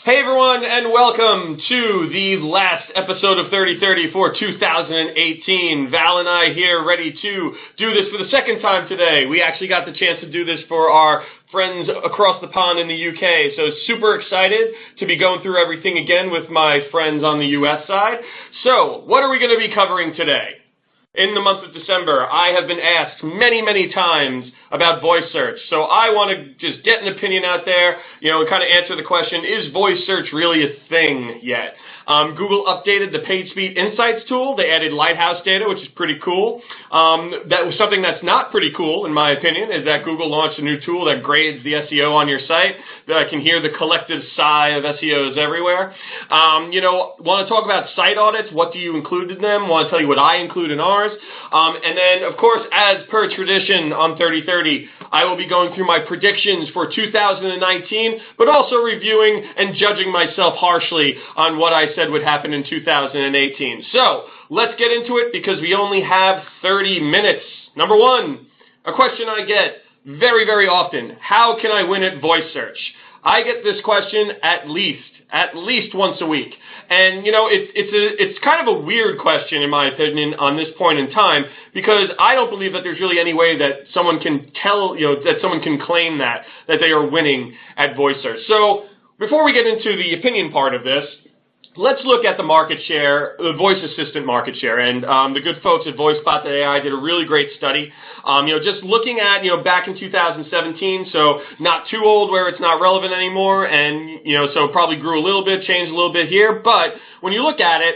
Hey everyone, and welcome to the last episode of 3030 for 2018. Val and I here ready to do this for the second time today. We actually got the chance to do this for our friends across the pond in the UK, so super excited to be going through everything again with my friends on the US side. So, what are we going to be covering today? In the month of December, I have been asked many times about voice search. So I want to just get an opinion out there, and kind of answer the question, is voice search really a thing yet? Google updated the PageSpeed Insights tool. They added Lighthouse data, which is pretty cool. That was something that's not pretty cool, in my opinion, is that Google launched a new tool that grades the SEO on your site. That I can hear the collective sigh of SEOs everywhere. Want to talk about site audits? What do you include in them? Want to tell you what I include in ours? And then, of course, as per tradition on 3030, I will be going through my predictions for 2019, but also reviewing and judging myself harshly on what I said would happen in 2018. So, let's get into it because we only have 30 minutes. Number one, a question I get very often: how can I win at voice search? I get this question at least once a week. And, it's kind of a weird question, in my opinion, on this point in time, because I don't believe that there's really any way that someone can that someone can claim that they are winning at voice search. So, before we get into the opinion part of this, let's look at the market share, the voice assistant market share, and the good folks at VoiceBot.ai did a really great study. Just looking at, back in 2017, so not too old where it's not relevant anymore, and, so probably grew a little bit, changed a little bit here, but when you look at it,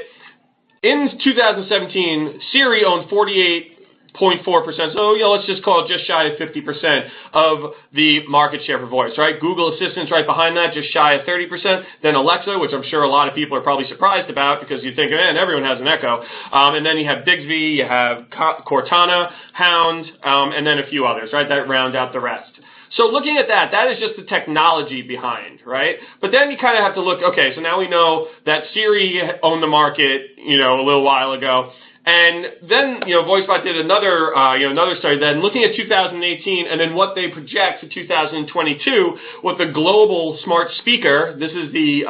in 2017, Siri owned 48.4%, so let's just call it just shy of 50% of the market share for voice, right? Google Assistant's right behind that, just shy of 30%. Then Alexa, which I'm sure a lot of people are probably surprised about because you think, man, everyone has an Echo. And then you have Bixby, you have Cortana, Hound, and then a few others, right? That round out the rest. So looking at that is just the technology behind, right? But then you kind of have to look, okay, so now we know that Siri owned the market, a little while ago. And then, VoiceBot did another study then looking at 2018 and then what they project for 2022 with the global smart speaker. This is the,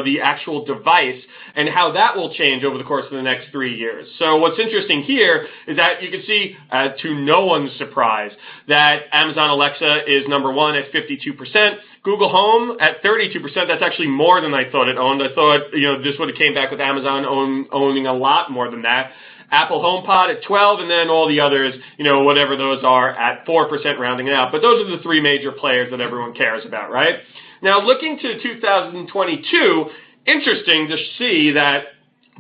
the actual device and how that will change over the course of the next 3 years. So what's interesting here is that you can see, to no one's surprise, that Amazon Alexa is number one at 52%. Google Home at 32%, that's actually more than I thought it owned. I thought, this would have came back with Amazon owning a lot more than that. Apple HomePod at 12, and then all the others, whatever those are, at 4%, rounding it out. But those are the three major players that everyone cares about, right? Now, looking to 2022, interesting to see that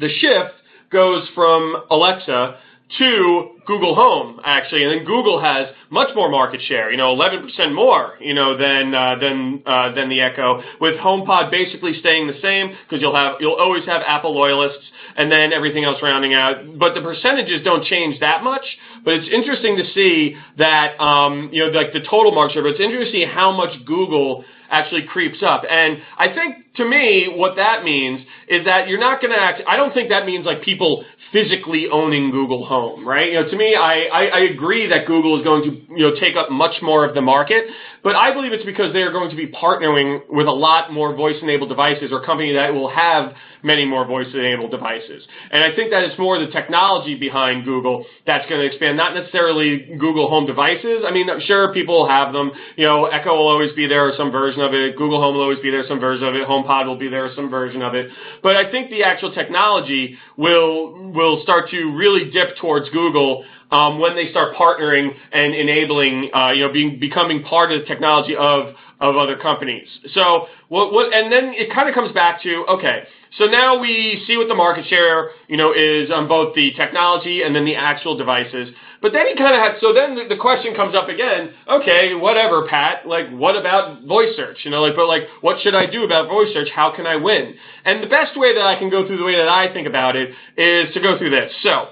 the shift goes from Alexa to Google Home, actually, and then Google has much more market share, 11% more, than the Echo, with HomePod basically staying the same because you'll always have Apple loyalists, and then everything else rounding out. But the percentages don't change that much. But it's interesting to see that, like the total market share. But it's interesting to see how much Google actually creeps up. And I think, to me, what that means is that you're not going to I don't think that means like people physically owning Google Home, right? To me, I agree that Google is going to, take up much more of the market, but I believe it's because they are going to be partnering with a lot more voice-enabled devices, or companies that will have many more voice-enabled devices. And I think that it's more the technology behind Google that's going to expand, not necessarily Google Home devices. I mean, I'm sure people will have them. Echo will always be there, or some version of it. Google Home will always be there, some version of it. HomePod will be there, some version of it. But I think the actual technology will start to really dip towards Google when they start partnering and enabling, becoming part of the technology of other companies. So, and then it kind of comes back to, okay, so now we see what the market share, is on both the technology and then the actual devices. But then you kind of have, so then the question comes up again, okay, whatever, Pat, like, what about voice search? What should I do about voice search? How can I win? And the best way that I can go through the way that I think about it is to go through this. So,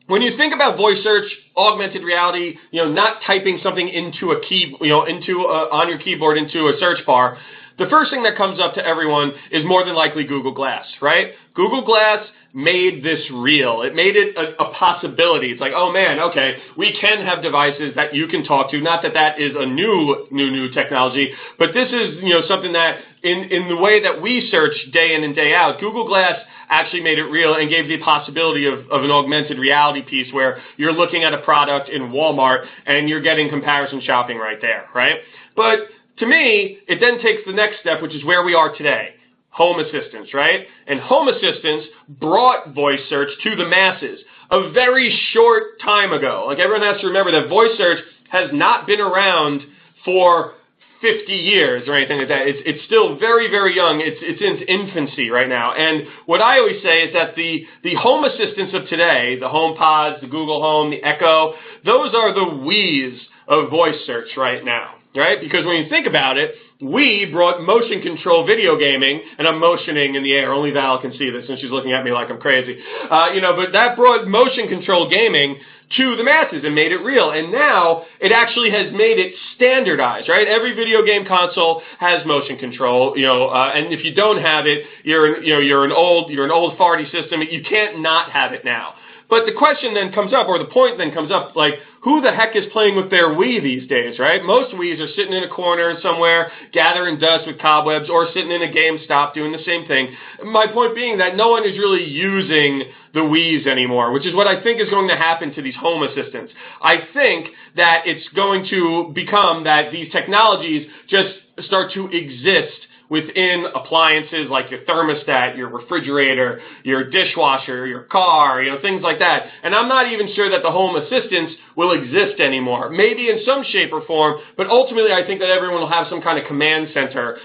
when you think about voice search, augmented reality, not typing something into a key, on your keyboard into a search bar, the first thing that comes up to everyone is more than likely Google Glass, right? Google Glass made this real. It made it a possibility. It's like, oh man, okay, we can have devices that you can talk to. Not that that is a new technology, but this is, something that in the way that we search day in and day out, Google Glass actually made it real and gave the possibility of an augmented reality piece where you're looking at a product in Walmart and you're getting comparison shopping right there, right? But to me, it then takes the next step, which is where we are today. Home assistants, right? And home assistants brought voice search to the masses a very short time ago. Like, everyone has to remember that voice search has not been around for 50 years or anything like that. It's still very, very young. It's in its infancy right now. And what I always say is that the home assistants of today, the HomePods, the Google Home, the Echo, those are the Wiis of voice search right now, right? Because when you think about it, we brought motion control video gaming, and I'm motioning in the air. Only Val can see this, and she's looking at me like I'm crazy. But that brought motion control gaming to the masses and made it real. And now it actually has made it standardized, right? Every video game console has motion control, and if you don't have it, you're an old farty system. You can't not have it now. But the question then comes up, or the point then comes up, like, who the heck is playing with their Wii these days, right? Most Wiis are sitting in a corner somewhere, gathering dust with cobwebs, or sitting in a GameStop doing the same thing. My point being that no one is really using the Wiis anymore, which is what I think is going to happen to these home assistants. I think that it's going to become that these technologies just start to exist within appliances like your thermostat, your refrigerator, your dishwasher, your car, things like that. And I'm not even sure that the home assistants will exist anymore. Maybe in some shape or form, but ultimately I think that everyone will have some kind of command center,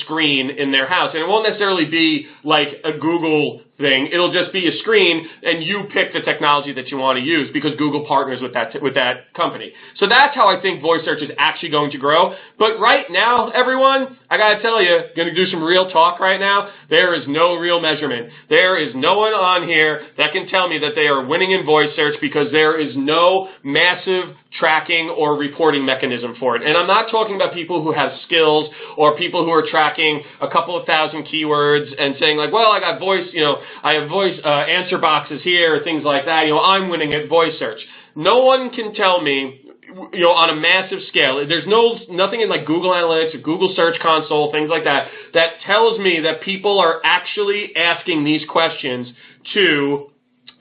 screen in their house. And it won't necessarily be like a Google thing. It'll just be a screen, and you pick the technology that you want to use because Google partners with that company. So that's how I think voice search is actually going to grow. But right now, everyone, I got to tell you, going to do some real talk right now, there is no real measurement. There is no one on here that can tell me that they are winning in voice search because there is no massive tracking or reporting mechanism for it. And I'm not talking about people who have skills or people who are tracking a couple of thousand keywords and saying like, well, I got voice, I have voice answer boxes here, things like that. I'm winning at voice search. No one can tell me, on a massive scale. There's nothing in like Google Analytics or Google Search Console, things like that, that tells me that people are actually asking these questions to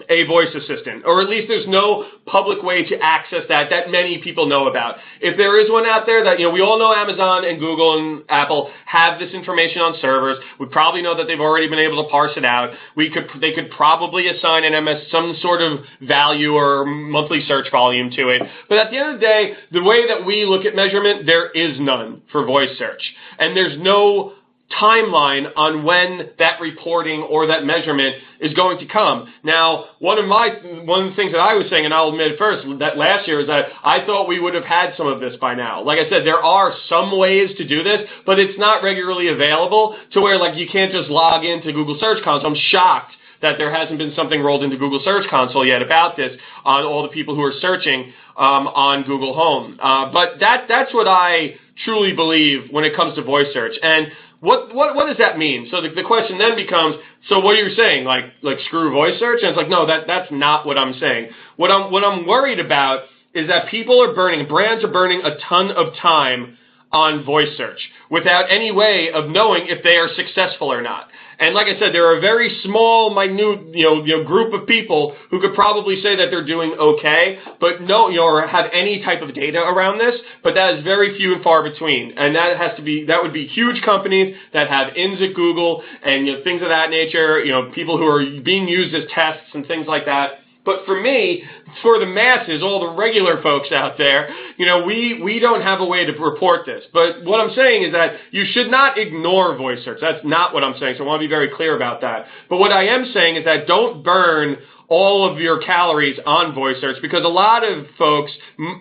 a voice assistant, or at least there's no public way to access that many people know about. If there is one out there that, we all know Amazon and Google and Apple have this information on servers. We probably know that they've already been able to parse it out. They could probably assign an some sort of value or monthly search volume to it. But at the end of the day, the way that we look at measurement, there is none for voice search. And there's no timeline on when that reporting or that measurement is going to come. Now, one of the things that I was saying, and I'll admit first, that last year is that I thought we would have had some of this by now. Like I said, there are some ways to do this, but it's not regularly available to where like you can't just log into Google Search Console. I'm shocked that there hasn't been something rolled into Google Search Console yet about this on all the people who are searching on Google Home. But that's what I truly believe when it comes to voice search. And what does that mean? So the question then becomes, so what are you saying? Like screw voice search? And it's like, no, that's not what I'm saying. What I'm worried about is that brands are burning a ton of time on voice search without any way of knowing if they are successful or not. And like I said, there are a very small, minute, group of people who could probably say that they're doing okay, but or have any type of data around this. But that is very few and far between. And that would be huge companies that have ins at Google and things of that nature. People who are being used as tests and things like that. But for me, for the masses, all the regular folks out there, we don't have a way to report this. But what I'm saying is that you should not ignore voice search. That's not what I'm saying, so I want to be very clear about that. But what I am saying is that don't burn all of your calories on voice search, because a lot of folks,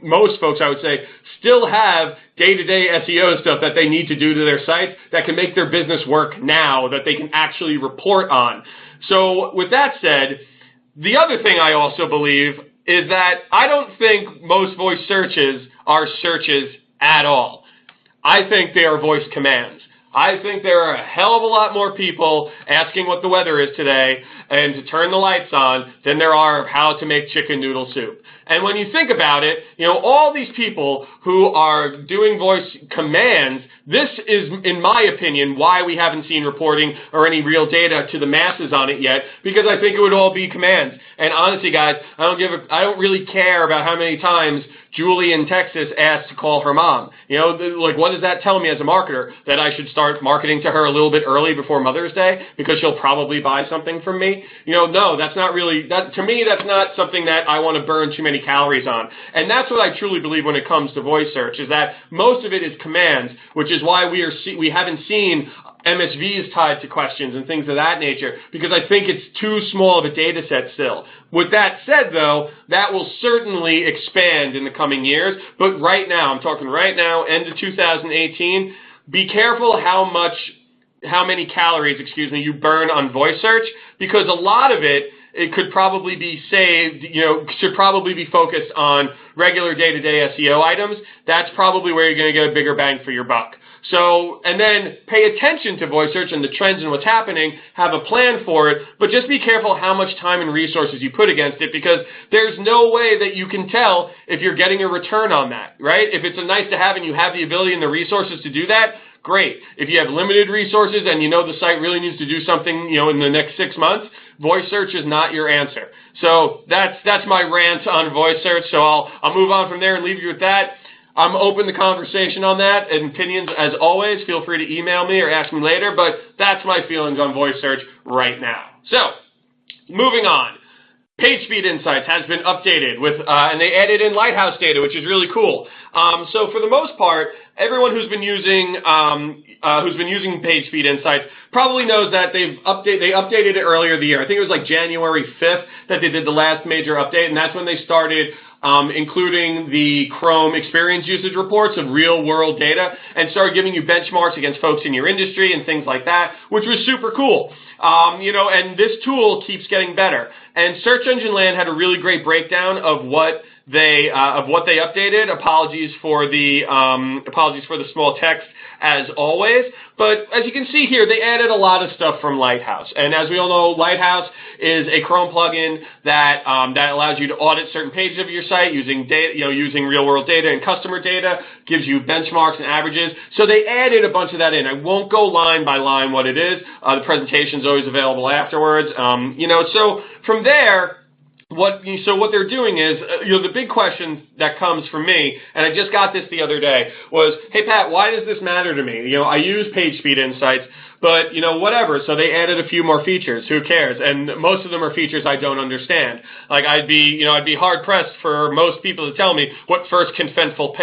most folks I would say, still have day-to-day SEO stuff that they need to do to their sites that can make their business work now, that they can actually report on. So with that said, the other thing I also believe is that I don't think most voice searches are searches at all. I think they are voice commands. I think there are a hell of a lot more people asking what the weather is today and to turn the lights on than there are of how to make chicken noodle soup. And when you think about it, all these people who are doing voice commands, this is, in my opinion, why we haven't seen reporting or any real data to the masses on it yet, because I think it would all be commands. And honestly, guys, I don't really care about how many times Julie in Texas asked to call her mom. What does that tell me as a marketer? That I should start marketing to her a little bit early before Mother's Day because she'll probably buy something from me? No, that's not really, to me, that's not something that I want to burn too many calories on. And that's what I truly believe when it comes to voice search, is that most of it is commands, which is why we haven't seen MSVs tied to questions and things of that nature, because I think it's too small of a data set still. With that said, though, that will certainly expand in the coming years. But right now, I'm talking right now, end of 2018, be careful how many calories, you burn on voice search, because a lot of it could probably be saved, should probably be focused on regular day-to-day SEO items. That's probably where you're going to get a bigger bang for your buck. So, and then pay attention to voice search and the trends and what's happening, have a plan for it, but just be careful how much time and resources you put against it, because there's no way that you can tell if you're getting a return on that, right? If it's a nice to have and you have the ability and the resources to do that, great. If you have limited resources and the site really needs to do something, in the next 6 months, voice search is not your answer. So that's my rant on voice search. So I'll move on from there and leave you with that. I'm open to conversation on that, and opinions, as always, feel free to email me or ask me later, but that's my feelings on voice search right now. So, moving on. PageSpeed Insights has been updated with, and they added in Lighthouse data, which is really cool. So for the most part, everyone who's been using PageSpeed Insights probably knows that they updated it earlier the year. I think it was like January 5th that they did the last major update, and that's when they started including the Chrome experience usage reports of real-world data, and started giving you benchmarks against folks in your industry and things like that, which was super cool. And this tool keeps getting better. And Search Engine Land had a really great breakdown of what they updated. Apologies for the small text, as always. But as you can see here, they added a lot of stuff from Lighthouse. And as we all know, Lighthouse is a Chrome plugin that allows you to audit certain pages of your site using data, using real-world data and customer data, gives you benchmarks and averages. So they added a bunch of that in. I won't go line by line what it is. The presentation is always available afterwards. So from there, what they're doing is, the big question that comes from me, and I just got this the other day, was, hey Pat, why does this matter to me? I use PageSpeed Insights, but, whatever. So they added a few more features. Who cares? And most of them are features I don't understand. Like I'd be hard pressed for most people to tell me what first contentful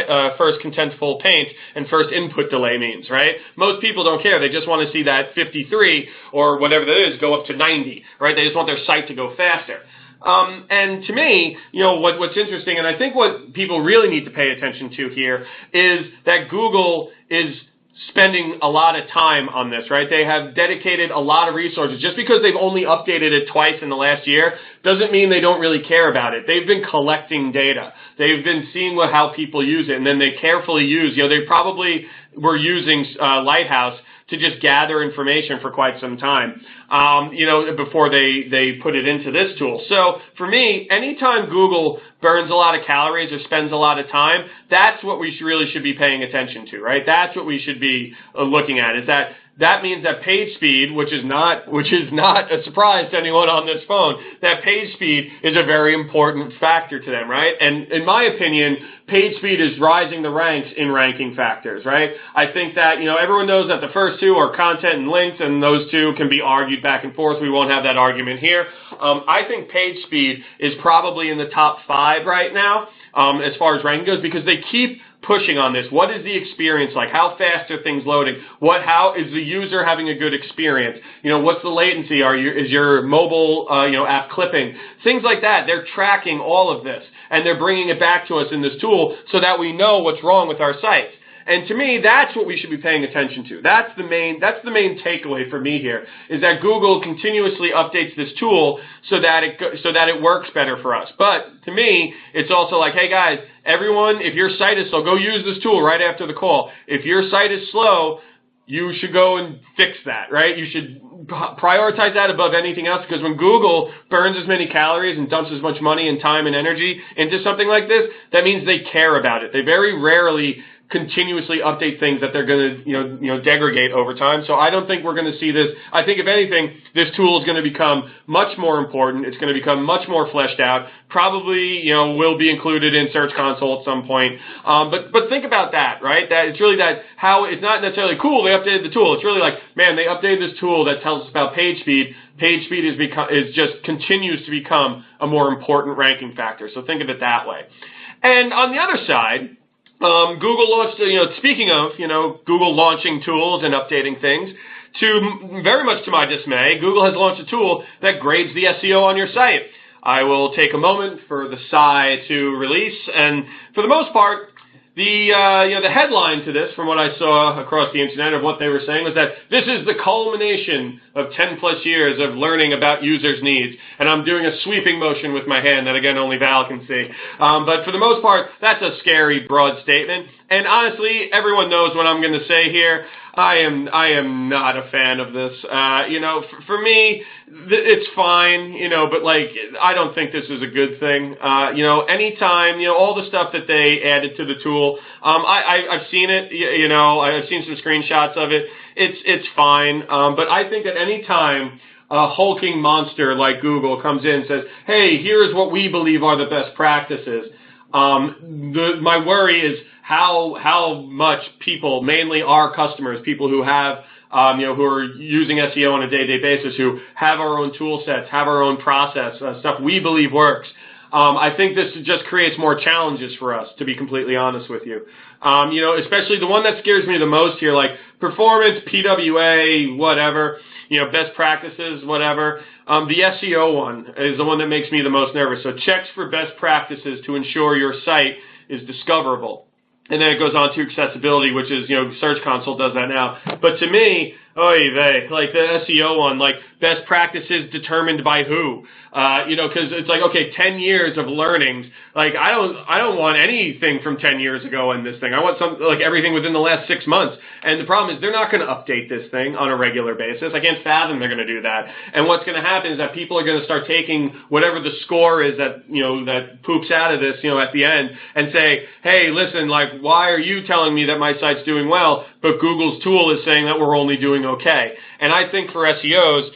paint and first input delay means, right? Most people don't care. They just want to see that 53 or whatever that is go up to 90, right? They just want their site to go faster. And to me, what's interesting, and I think what people really need to pay attention to here, is that Google is spending a lot of time on this, right? They have dedicated a lot of resources. Just because they've only updated it twice in the last year doesn't mean they don't really care about it. They've been collecting data. They've been seeing how people use it, and then they carefully use, they probably were using Lighthouse to just gather information for quite some time, before they put it into this tool. So for me, anytime Google burns a lot of calories or spends a lot of time, that's what we really should be paying attention to, right? That's what we should be looking at, is that means that page speed, which is not a surprise to anyone on this phone, that page speed is a very important factor to them, right? And in my opinion, page speed is rising the ranks in ranking factors, right? I think that, everyone knows that the first two are content and links, and those two can be argued back and forth. We won't have that argument here. I think page speed is probably in the top 5 right now, as far as ranking goes, because they keep pushing on this. What is the experience like? How fast are things loading? How is the user having a good experience? What's the latency? Is your mobile, app clipping? Things like that. They're tracking all of this, and they're bringing it back to us in this tool so that we know what's wrong with our sites. And to me, that's what we should be paying attention to. That's the main takeaway for me here, is that Google continuously updates this tool so that it works better for us. But to me, it's also like, hey guys, everyone, if your site is slow, go use this tool right after the call. If your site is slow, you should go and fix that, right? You should prioritize that above anything else, because when Google burns as many calories and dumps as much money and time and energy into something like this, that means they care about it. They very rarely continuously update things that they're going to, degrade over time. So I don't think we're going to see this. I think, if anything, this tool is going to become much more important. It's going to become much more fleshed out. Probably, will be included in Search Console at some point. But think about that, right? That it's really that how it's not necessarily cool they updated the tool. It's really like, man, they updated this tool that tells us about page speed. Page speed is just continues to become a more important ranking factor. So think of it that way. And on the other side, Google launched, speaking of, Google launching tools and updating things, very much to my dismay, Google has launched a tool that grades the SEO on your site. I will take a moment for the sigh to release, and for the most part, the headline to this, from what I saw across the internet of what they were saying, was that this is the culmination of 10 plus years of learning about users' needs. And I'm doing a sweeping motion with my hand that, again, only Val can see. But for the most part, that's a scary, broad statement. And honestly, everyone knows what I'm going to say here. I am not a fan of this. For me, it's fine, but I don't think this is a good thing. Anytime, all the stuff that they added to the tool, I've seen it, I've seen some screenshots of it. It's fine. But I think at any time a hulking monster like Google comes in and says, hey, here's what we believe are the best practices, my worry is how much people, mainly our customers, people who have, who are using SEO on a day-to-day basis, who have our own tool sets, have our own process, stuff we believe works. I think this just creates more challenges for us, to be completely honest with you. Especially the one that scares me the most here, like performance, PWA, whatever, best practices, whatever. The SEO one is the one that makes me the most nervous. So checks for best practices to ensure your site is discoverable. And then it goes on to accessibility, which is, Search Console does that now. But to me, like the SEO one, like best practices determined by who? Because it's like, okay, 10 years of learnings. Like I don't want anything from 10 years ago in this thing. I want everything within the last 6 months. And the problem is they're not going to update this thing on a regular basis. I can't fathom they're going to do that. And what's going to happen is that people are going to start taking whatever the score is that, that poops out of this, at the end, and say, hey, listen, why are you telling me that my site's doing well, but Google's tool is saying that we're only doing okay? And I think for SEOs,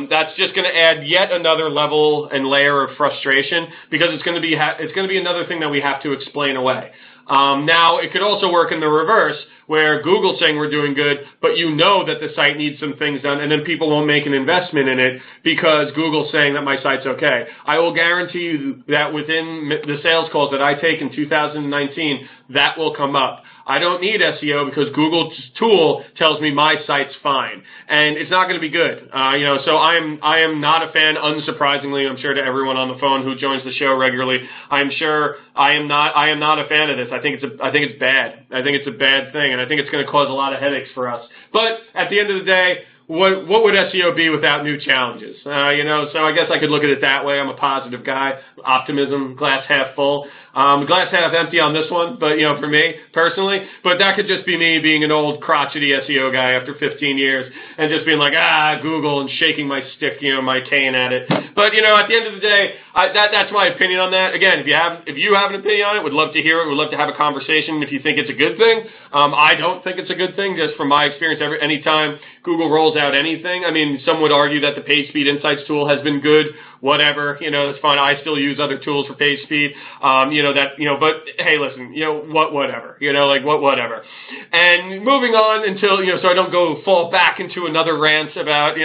that's just going to add yet another level and layer of frustration, because it's going to be another thing that we have to explain away. Now, it could also work in the reverse, where Google's saying we're doing good, but that the site needs some things done, and then people won't make an investment in it because Google's saying that my site's okay. I will guarantee you that within the sales calls that I take in 2019, that will come up. I don't need SEO because Google's tool tells me my site's fine, and it's not going to be good. So I am not a fan. Unsurprisingly, I'm sure to everyone on the phone who joins the show regularly, I'm sure I am not a fan of this. I think it's bad. I think it's a bad thing, and I think it's going to cause a lot of headaches for us. But at the end of the day, what would SEO be without new challenges? So I guess I could look at it that way. I'm a positive guy. Optimism, glass half full. Glass half empty on this one, but, for me, personally. But that could just be me being an old crotchety SEO guy after 15 years and just being like, Google, and shaking my stick, my cane at it. But, at the end of the day, that's my opinion on that. Again, if you have an opinion on it, would love to hear it. Would love to have a conversation if you think it's a good thing. I don't think it's a good thing, just from my experience. Anytime Google rolls out anything, some would argue that the Page Speed Insights tool has been good. Whatever, it's fine. I still use other tools for page speed, but hey, listen, whatever, whatever. And moving on until, so I don't fall back into another rant about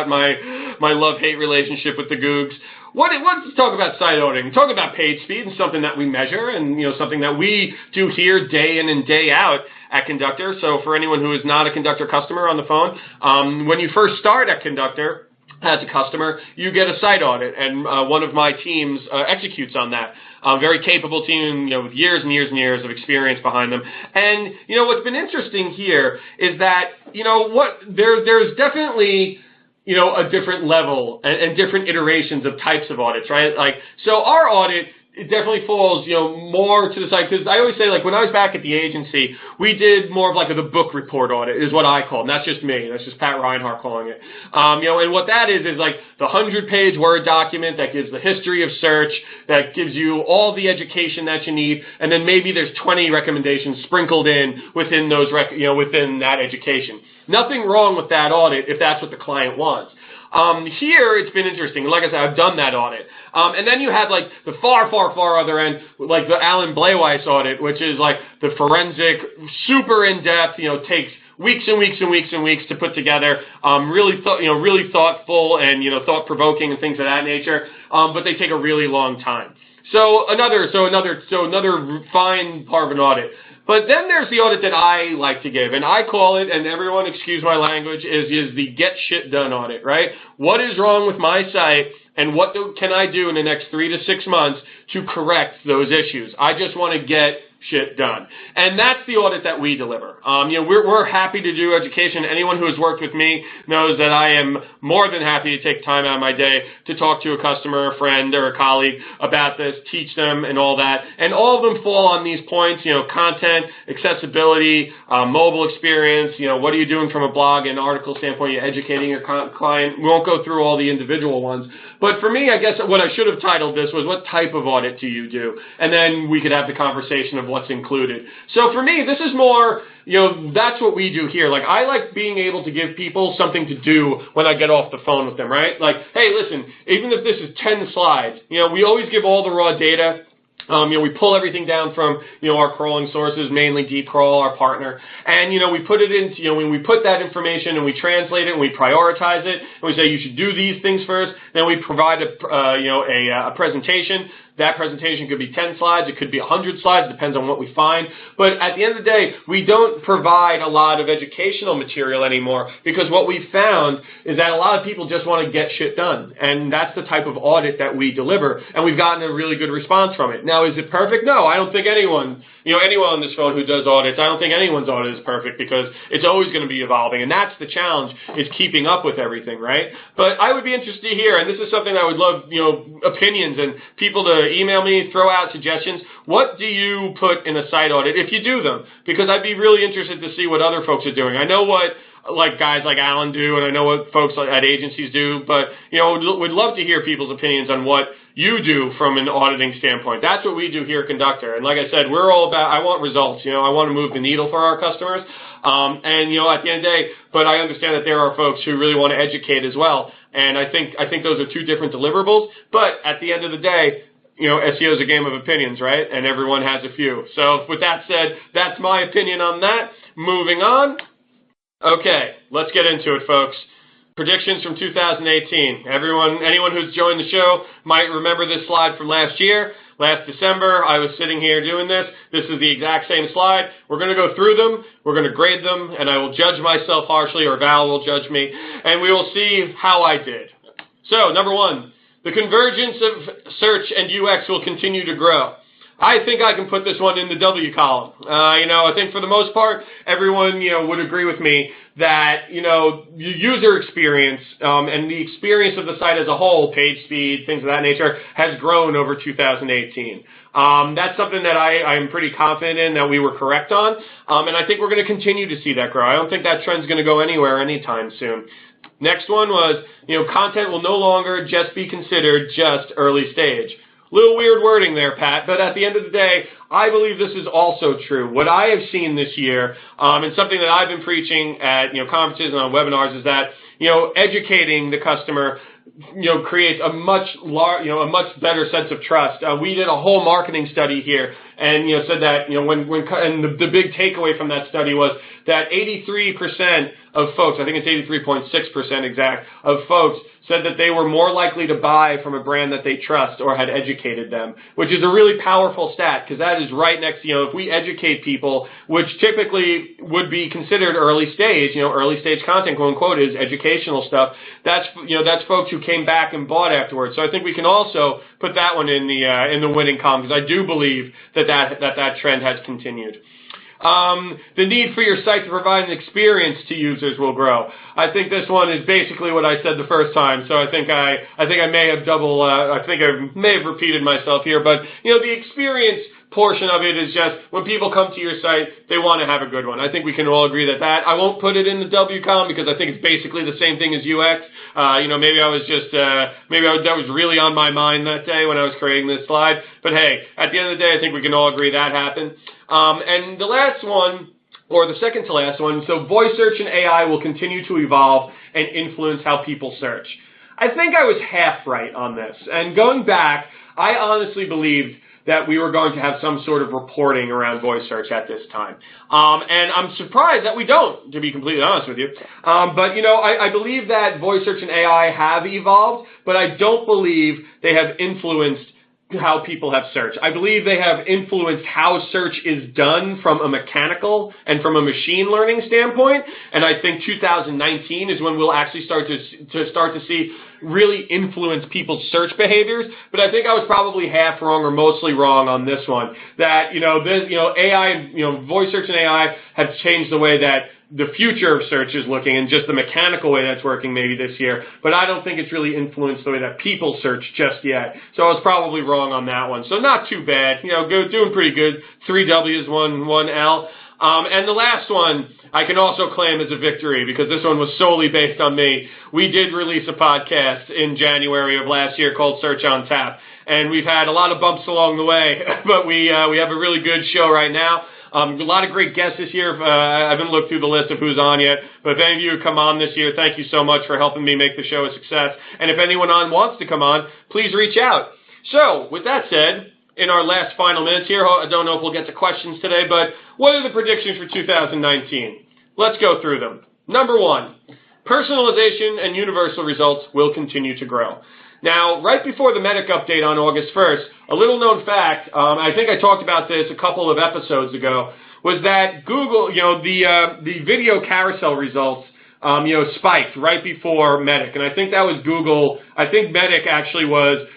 my love-hate relationship with the Googs. Let's talk about site auditing. Talk about page speed, and something that we measure, and, something that we do here day in and day out at Conductor. So for anyone who is not a Conductor customer on the phone, when you first start at Conductor, as a customer, you get a site audit, and one of my teams executes on that. Very capable team, with years and years and years of experience behind them. And, what's been interesting here is that, there's definitely, a different level and different iterations of types of audits, right? So our audit it definitely falls, more to the side, because I always say, like, when I was back at the agency, we did more of like the book report audit is what I call it, and that's just me. That's just Pat Reinhardt calling it. And what that is like the 100-page Word document that gives the history of search, that gives you all the education that you need, and then maybe there's 20 recommendations sprinkled in within those, within that education. Nothing wrong with that audit if that's what the client wants. Here, it's been interesting. Like I said, I've done that audit. And then you have, like, the far, far, far other end, like the Alan Bleiweiss audit, which is, like, the forensic, super in-depth, takes weeks and weeks and weeks and weeks to put together, really thoughtful and, thought-provoking and things of that nature, but they take a really long time. So another fine part of an audit. But then there's the audit that I like to give, and I call it, and everyone excuse my language, is the get shit done audit, right? What is wrong with my site, and what can I do in the next 3 to 6 months to correct those issues? I just want to get shit done. And that's the audit that we deliver. We're happy to do education. Anyone who has worked with me knows that I am more than happy to take time out of my day to talk to a customer, a friend, or a colleague about this, teach them and all that. And all of them fall on these points, content, accessibility, mobile experience, what are you doing from a blog and article standpoint, you're educating your client. We won't go through all the individual ones. But for me, I guess what I should have titled this was, what type of audit do you do? And then we could have the conversation of what's included. So for me, this is more, that's what we do here. Like, I like being able to give people something to do when I get off the phone with them, right? Like, hey, listen, even if this is 10 slides, we always give all the raw data. We pull everything down from, our crawling sources, mainly DeepCrawl, our partner, and, we put it into, when we put that information and we translate it and we prioritize it and we say you should do these things first, then we provide a presentation. That presentation could be 10 slides, it could be 100 slides, depends on what we find. But at the end of the day, we don't provide a lot of educational material anymore, because what we've found is that a lot of people just want to get shit done. And that's the type of audit that we deliver, and we've gotten a really good response from it. Now, is it perfect? No, I don't think anyone on this phone who does audits, I don't think anyone's audit is perfect, because it's always going to be evolving, and that's the challenge, is keeping up with everything, right? But I would be interested to hear, and this is something I would love, opinions and people to email me, throw out suggestions. What do you put in a site audit if you do them? Because I'd be really interested to see what other folks are doing. I know what guys like Alan do, and I know what folks at agencies do, but would love to hear people's opinions on what you do from an auditing standpoint. That's what we do here at Conductor. And like I said, we're all about, I want results. I want to move the needle for our customers. At the end of the day, but I understand that there are folks who really want to educate as well. And I think those are two different deliverables. But at the end of the day, SEO is a game of opinions, right? And everyone has a few. So with that said, that's my opinion on that. Moving on. Okay, let's get into it, folks. Predictions from 2018. Anyone who's joined the show might remember this slide from last year. Last December, I was sitting here doing this. This is the exact same slide. We're going to go through them. We're going to grade them, and I will judge myself harshly, or Val will judge me, and we will see how I did. So, number one, the convergence of search and UX will continue to grow. I think I can put this one in the W column. I think for the most part, everyone, would agree with me that, user experience and the experience of the site as a whole, page speed, things of that nature, has grown over 2018. That's something that I'm pretty confident in that we were correct on, and I think we're going to continue to see that grow. I don't think that trend's going to go anywhere anytime soon. Next one was, content will no longer just be considered just early stage. Little weird wording there, Pat, but at the end of the day, I believe this is also true. What I have seen this year, and something that I've been preaching at conferences and on webinars, is that educating the customer creates a much better sense of trust. We did a whole marketing study here, and said that and the big takeaway from that study was that 83% of folks, I think it's 83.6% exact, of folks said that they were more likely to buy from a brand that they trust or had educated them, which is a really powerful stat, because that is right next to, if we educate people, which typically would be considered early stage, early stage content, quote unquote, is educational stuff. That's folks who came back and bought afterwards. So I think we can also put that one in the winning column, because I do believe that trend has continued. The need for your site to provide an experience to users will grow. I think this one is basically what I said the first time, so I think I may have repeated myself here, but the experience portion of it is just when people come to your site, they want to have a good one. I think we can all agree that I won't put it in the WCOM because I think it's basically the same thing as UX. Maybe that was really on my mind that day when I was creating this slide. But hey, at the end of the day, I think we can all agree that happened. And the last one, or the second to last one, so voice search and AI will continue to evolve and influence how people search. I think I was half right on this. And going back, I honestly believed that we were going to have some sort of reporting around voice search at this time. And I'm surprised that we don't, to be completely honest with you. But I believe that voice search and AI have evolved, but I don't believe they have influenced how people have searched. I believe they have influenced how search is done from a mechanical and from a machine learning standpoint, and I think 2019 is when we'll actually start to see really influence people's search behaviors. But I think I was probably half wrong or mostly wrong on this one. That AI, voice search and AI have changed the way that the future of search is looking and just the mechanical way that's working maybe this year, but I don't think it's really influenced the way that people search just yet. So I was probably wrong on that one. So not too bad, doing pretty good. 3 W's, 1 L. And the last one I can also claim as a victory because this one was solely based on me. We did release a podcast in January of last year called Search on Tap, and we've had a lot of bumps along the way, but we have a really good show right now. A lot of great guests this year. I haven't looked through the list of who's on yet, but if any of you come on this year, thank you so much for helping me make the show a success. And if anyone wants to come on, please reach out. So, with that said, in our last final minutes here, I don't know if we'll get to questions today, but what are the predictions for 2019? Let's go through them. Number 1, personalization and universal results will continue to grow. Now, right before the Medic update on August 1st, a little known fact, I think I talked about this a couple of episodes ago, was that Google, the video carousel results, spiked right before Medic, and I think that was Google. I think Medic actually was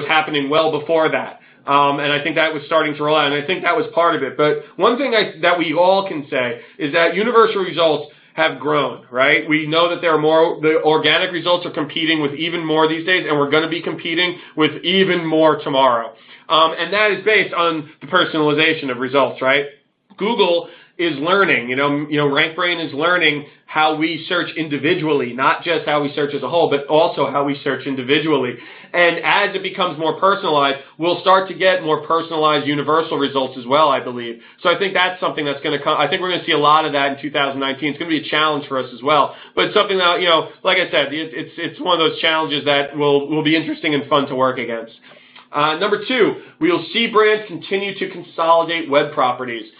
happening well before that. And I think that was starting to roll out, and I think that was part of it. But one thing that we all can say is that universal results have grown, right? We know that the organic results are competing with even more these days, and we're going to be competing with even more tomorrow. And that is based on the personalization of results, right? Google is learning, RankBrain is learning how we search individually, not just how we search as a whole, but also how we search individually. And as it becomes more personalized, we'll start to get more personalized universal results as well, I believe. So I think that's something that's going to come. I think we're going to see a lot of that in 2019. It's going to be a challenge for us as well. But it's something that, like I said, it's one of those challenges that will be interesting and fun to work against. Number 2, we'll see brands continue to consolidate web properties.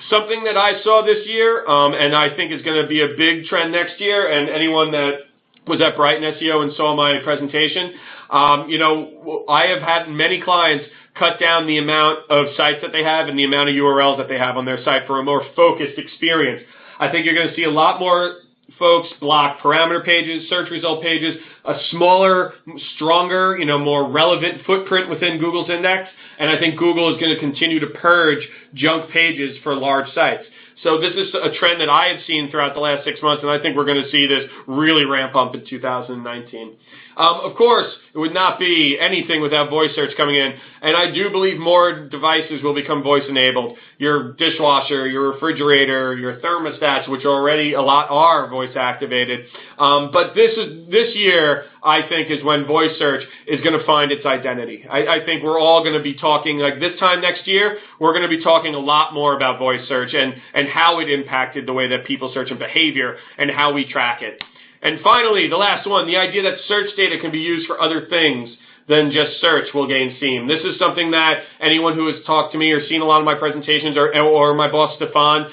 Something that I saw this year, and I think is going to be a big trend next year, and anyone that was at Brighton SEO and saw my presentation, I have had many clients cut down the amount of sites that they have and the amount of URLs that they have on their site for a more focused experience. I think you're going to see a lot more folks block parameter pages, search result pages, a smaller, stronger, more relevant footprint within Google's index, and I think Google is going to continue to purge junk pages for large sites. So this is a trend that I have seen throughout the last 6 months, and I think we're going to see this really ramp up in 2019. Of course, it would not be anything without voice search coming in, and I do believe more devices will become voice-enabled. Your dishwasher, your refrigerator, your thermostats, which already a lot are voice-activated. But this year, I think, is when voice search is going to find its identity. I think we're all going to be talking, like this time next year, we're going to be talking a lot more about voice search and how it impacted the way that people search and behavior and how we track it. And finally, the last one, the idea that search data can be used for other things than just search will gain steam. This is something that anyone who has talked to me or seen a lot of my presentations or my boss, Stefan,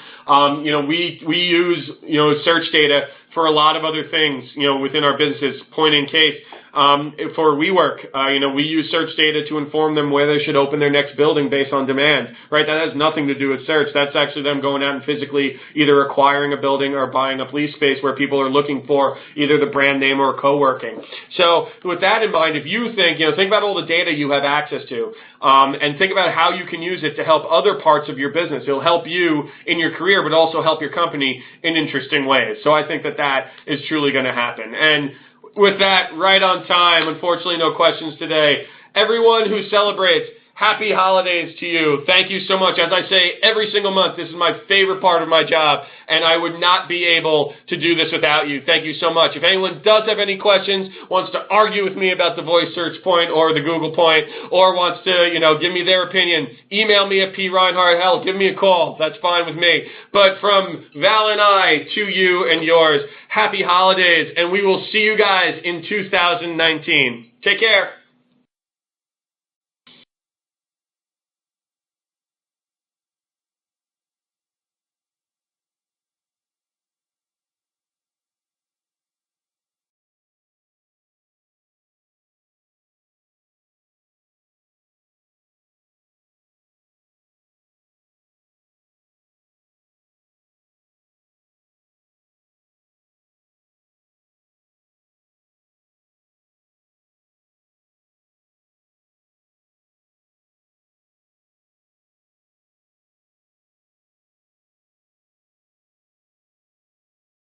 we use, search data for a lot of other things, within our businesses. Point in case, For WeWork, we use search data to inform them where they should open their next building based on demand, right? That has nothing to do with search. That's actually them going out and physically either acquiring a building or buying up lease space where people are looking for either the brand name or co-working. So with that in mind, if you think about all the data you have access to, and think about how you can use it to help other parts of your business. It'll help you in your career, but also help your company in interesting ways. So I think that is truly going to happen. And with that, right on time, unfortunately no questions today. Everyone who celebrates, happy holidays to you. Thank you so much. As I say every single month, this is my favorite part of my job, and I would not be able to do this without you. Thank you so much. If anyone does have any questions, wants to argue with me about the voice search point or the Google point, or wants to, give me their opinion, email me at preinhardt. Hell, give me a call. That's fine with me. But from Val and I to you and yours, happy holidays, and we will see you guys in 2019. Take care.